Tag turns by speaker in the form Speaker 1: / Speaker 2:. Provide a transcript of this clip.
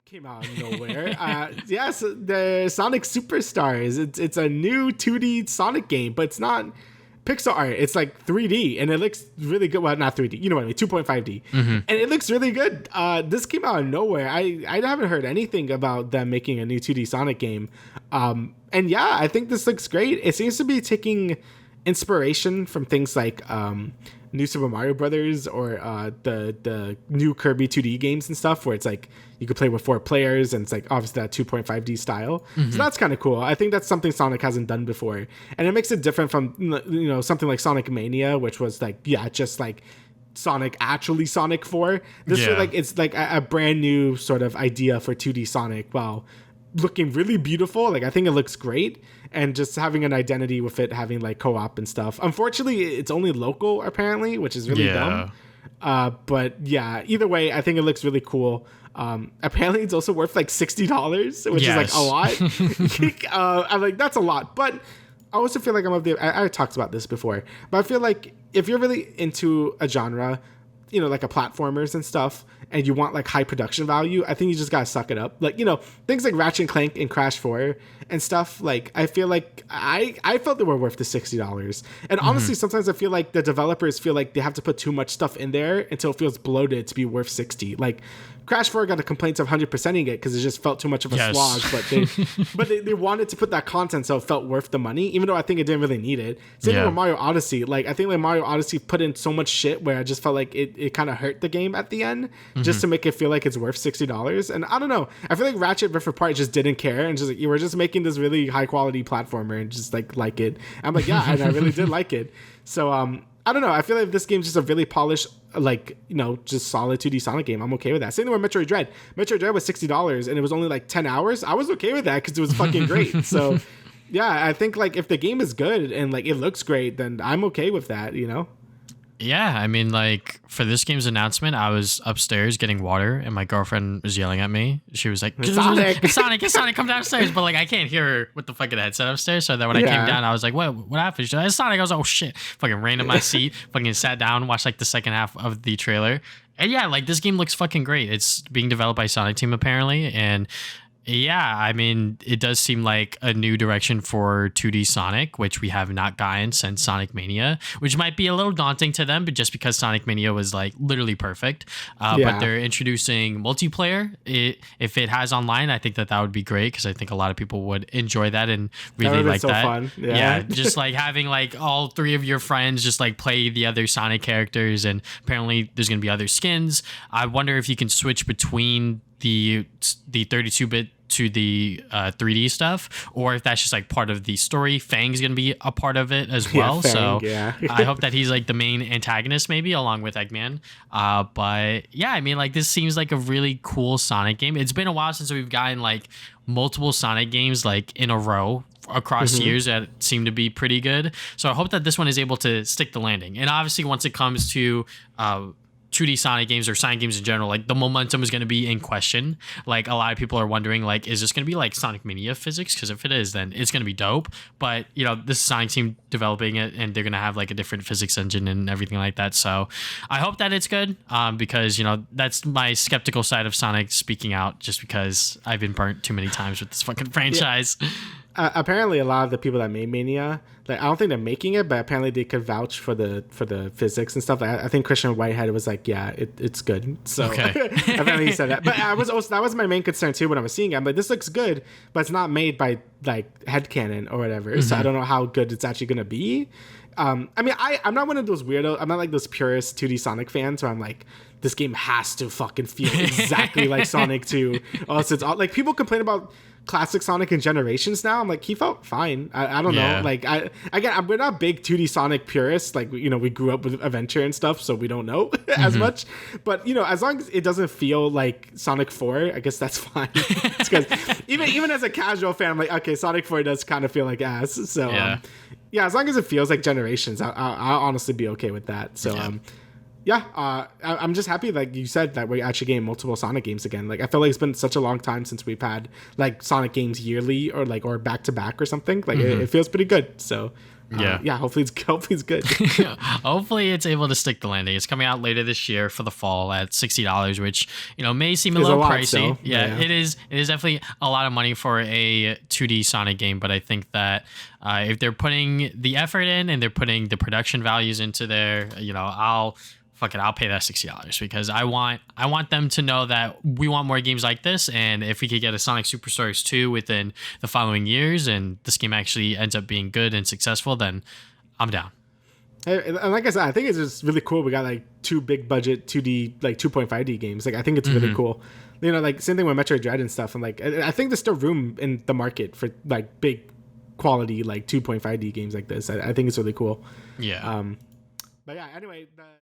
Speaker 1: came out of nowhere. Yes, the Sonic Superstars. It's a new 2D Sonic game, but it's not pixel art. It's like 3D, and it looks really good. Well, not 3D. You know what I mean? 2.5D, and it looks really good. This came out of nowhere. I haven't heard anything about them making a new 2D Sonic game. And yeah, I think this looks great. It seems to be taking inspiration from things like New Super Mario Brothers or the new Kirby 2D games and stuff, where it's like you could play with 4 players and it's like obviously that 2.5D style. So that's kind of cool. I think that's something Sonic hasn't done before, and it makes it different from something like Sonic Mania, which was like just like Sonic 4. This is like it's like a brand new sort of idea for 2D Sonic. Wow. Looking really beautiful. Like I think it looks great, and just having an identity with it having like co-op and stuff. Unfortunately, it's only local apparently, which is really dumb. But yeah, either way, I think it looks really cool. Apparently it's also worth like $60, which is like a lot. I'm like, that's a lot, but I also feel like I talked about this before, but I feel like if you're really into a genre, like a platformers and stuff, and you want like high production value, I think you just gotta suck it up. Like, things like Ratchet and Clank and Crash 4 and stuff, like I feel like I felt they were worth the $60. And honestly, sometimes I feel like the developers feel like they have to put too much stuff in there until it feels bloated to be worth $60. Like Crash 4 got the complaints of 100%ing it because it just felt too much of a slog, but they wanted to put that content so it felt worth the money, even though I think it didn't really need it. Same thing with Mario Odyssey. Like I think like Mario Odyssey put in so much shit where I just felt like it kind of hurt the game at the end, just to make it feel like it's worth $60. And I don't know, I feel like Ratchet Rift Apart just didn't care and just like, you were just making this really high quality platformer and just like it. I'm like, yeah, and I really did like it. So I don't know. I feel like this game's just a really polished, like, just solid 2D Sonic game. I'm okay with that. Same thing with Metroid Dread. Metroid Dread was $60 and it was only like 10 hours. I was okay with that because it was fucking great. So yeah, I think like if the game is good and like it looks great, then I'm okay with that,
Speaker 2: Yeah, I mean, like, for this game's announcement, I was upstairs getting water, and my girlfriend was yelling at me. She was like,
Speaker 1: Sonic!
Speaker 2: It's Sonic, come downstairs. But, like, I can't hear her with the fucking headset upstairs. So then when I came down, I was like, what happened? She's like, it's Sonic. I was like, oh, shit. Fucking ran in my seat, fucking sat down, watched, like, the second half of the trailer. And, yeah, like, this game looks fucking great. It's being developed by Sonic Team, apparently, and yeah, I mean, it does seem like a new direction for 2D Sonic, which we have not gotten since Sonic Mania, which might be a little daunting to them, but just because Sonic Mania was like literally perfect. But they're introducing multiplayer. If it has online, I think that would be great because I think a lot of people would enjoy that and really like that.
Speaker 1: Fun.
Speaker 2: Yeah, just like having like all 3 of your friends just like play the other Sonic characters, and apparently there's going to be other skins. I wonder if you can switch between the 32-bit to the 3D stuff, or if that's just like part of the story. Fang's gonna be a part of it as well.
Speaker 1: Fang,
Speaker 2: I hope that he's like the main antagonist, maybe along with Eggman. But yeah, I mean, like this seems like a really cool Sonic game. It's been a while since we've gotten like multiple Sonic games like in a row across years that seem to be pretty good. So I hope that this one is able to stick the landing. And obviously, once it comes to 2D Sonic games or Sonic games in general, like the momentum is going to be in question. Like a lot of people are wondering, like, is this going to be like Sonic Mania physics? Because if it is, then it's going to be dope. But this is Sonic Team developing it, and they're going to have like a different physics engine and everything like that. So I hope that it's good, because that's my skeptical side of Sonic speaking out, just because I've been burnt too many times with this fucking franchise.
Speaker 1: Apparently a lot of the people that made Mania, like I don't think they're making it, but apparently they could vouch for the physics and stuff. I think Christian Whitehead was like, yeah, it's good. So apparently he said that. But that was my main concern too when I was seeing it. I'm like, this looks good, but it's not made by like Headcanon or whatever. So I don't know how good it's actually gonna be. I mean, I'm not one of those weirdos. I'm not like those purist 2D Sonic fans where I'm like, this game has to fucking feel exactly like Sonic 2. Also, it's like people complain about classic Sonic in Generations now. I'm like, he felt fine. I don't know. Like we're not big 2D Sonic purists. Like, we grew up with Adventure and stuff, so we don't know as much. But, as long as it doesn't feel like Sonic 4, I guess that's fine. Because even as a casual fan, I'm like, okay, Sonic 4 does kind of feel like ass. So, as long as it feels like Generations, I'll honestly be okay with that. So, I'm just happy, like you said, that we're actually getting multiple Sonic games again. Like I feel like it's been such a long time since we've had like Sonic games yearly or back to back or something. Like it feels pretty good. So
Speaker 2: Yeah.
Speaker 1: Hopefully it's good.
Speaker 2: Hopefully it's able to stick the landing. It's coming out later this year for the fall at $60, which may seem a
Speaker 1: It's
Speaker 2: little
Speaker 1: a lot
Speaker 2: pricey.
Speaker 1: still.
Speaker 2: Yeah,
Speaker 1: Yeah.
Speaker 2: it is. It is definitely a lot of money for a 2D Sonic game, but I think that if they're putting the effort in and they're putting the production values into there, I'll pay that $60 because I want them to know that we want more games like this, and if we could get a Sonic Superstars 2 within the following years and this game actually ends up being good and successful, then I'm down.
Speaker 1: And like I said, I think it's just really cool. We got like 2 big budget 2D, like 2.5D games. Like I think it's really cool. Like same thing with Metroid Dread and stuff. And like I think there's still room in the market for like big quality like 2.5D games like this. I think it's really cool.
Speaker 2: Yeah.
Speaker 1: But yeah. Anyway.